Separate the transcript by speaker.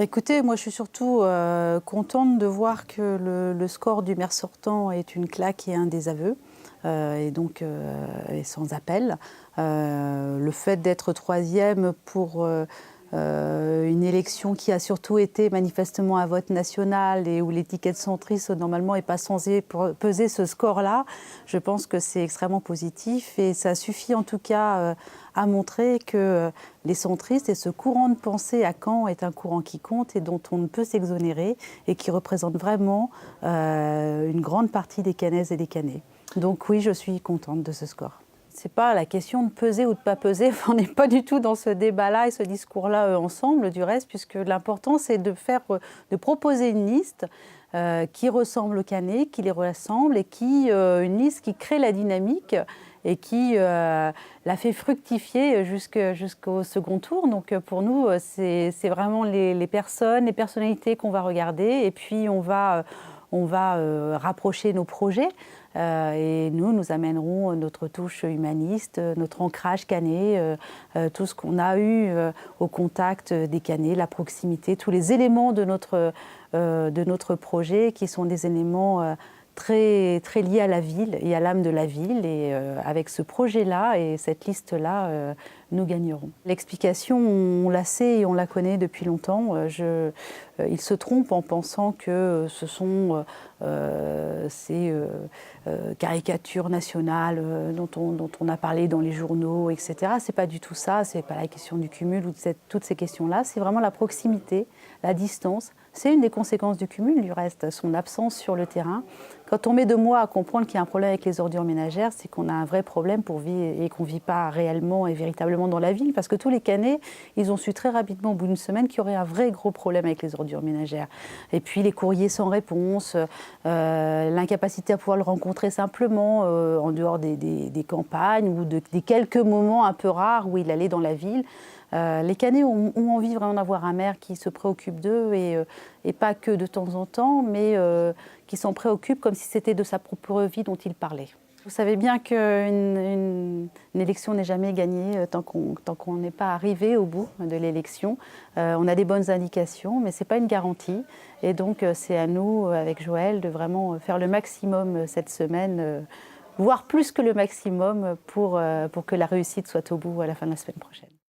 Speaker 1: Écoutez, moi je suis surtout contente de voir que le score du maire sortant est une claque et un désaveu, et donc est sans appel. Le fait d'être troisième pour une élection qui a surtout été manifestement un vote national et où l'étiquette centriste normalement n'est pas censée peser ce score-là, je pense que c'est extrêmement positif et ça suffit en tout cas à montrer que les centristes et ce courant de pensée à Caen est un courant qui compte et dont on ne peut s'exonérer et qui représente vraiment une grande partie des Cannaises et des Cannais. Donc oui, je suis contente de ce score. C'est pas la question de peser ou de pas peser, on n'est pas du tout dans ce débat-là et ce discours-là ensemble du reste, puisque l'important c'est de proposer une liste qui ressemble aux Cannais, qui les rassemble et une liste qui crée la dynamique et qui la fait fructifier jusqu'au second tour. Donc pour nous, c'est vraiment les personnes, les personnalités qu'on va regarder et puis on va rapprocher nos projets et nous amènerons notre touche humaniste, notre ancrage canet, tout ce qu'on a eu au contact des Cannais, la proximité, tous les éléments de notre projet qui sont des éléments très, très liés à la ville et à l'âme de la ville. Et avec ce projet-là et cette liste-là, nous gagnerons. L'explication, on la sait et on la connaît depuis longtemps. Ils se trompent en pensant que ce sont ces caricatures nationales dont on a parlé dans les journaux, etc. C'est pas du tout ça, c'est pas la question du cumul ou de toutes ces questions-là, c'est vraiment la proximité, la distance. C'est une des conséquences du cumul, du reste, son absence sur le terrain. Quand on met 2 mois à comprendre qu'il y a un problème avec les ordures ménagères, c'est qu'on a un vrai problème pour vivre et qu'on ne vit pas réellement et véritablement dans la ville, parce que tous les Cannais, ils ont su très rapidement, au bout d'une semaine, qu'il y aurait un vrai gros problème avec les ordures ménagères. Et puis les courriers sans réponse, l'incapacité à pouvoir le rencontrer simplement en dehors des campagnes ou des quelques moments un peu rares où il allait dans la ville. Les Cannais ont envie vraiment d'avoir un maire qui se préoccupe d'eux et pas que de temps en temps, mais qui s'en préoccupe comme si c'était de sa propre vie dont il parlait. Vous savez bien qu'une élection n'est jamais gagnée tant qu'on n'est pas arrivé au bout de l'élection. On a des bonnes indications, mais ce n'est pas une garantie. Et donc c'est à nous, avec Joël, de vraiment faire le maximum cette semaine, voire plus que le maximum pour que la réussite soit au bout à la fin de la semaine prochaine.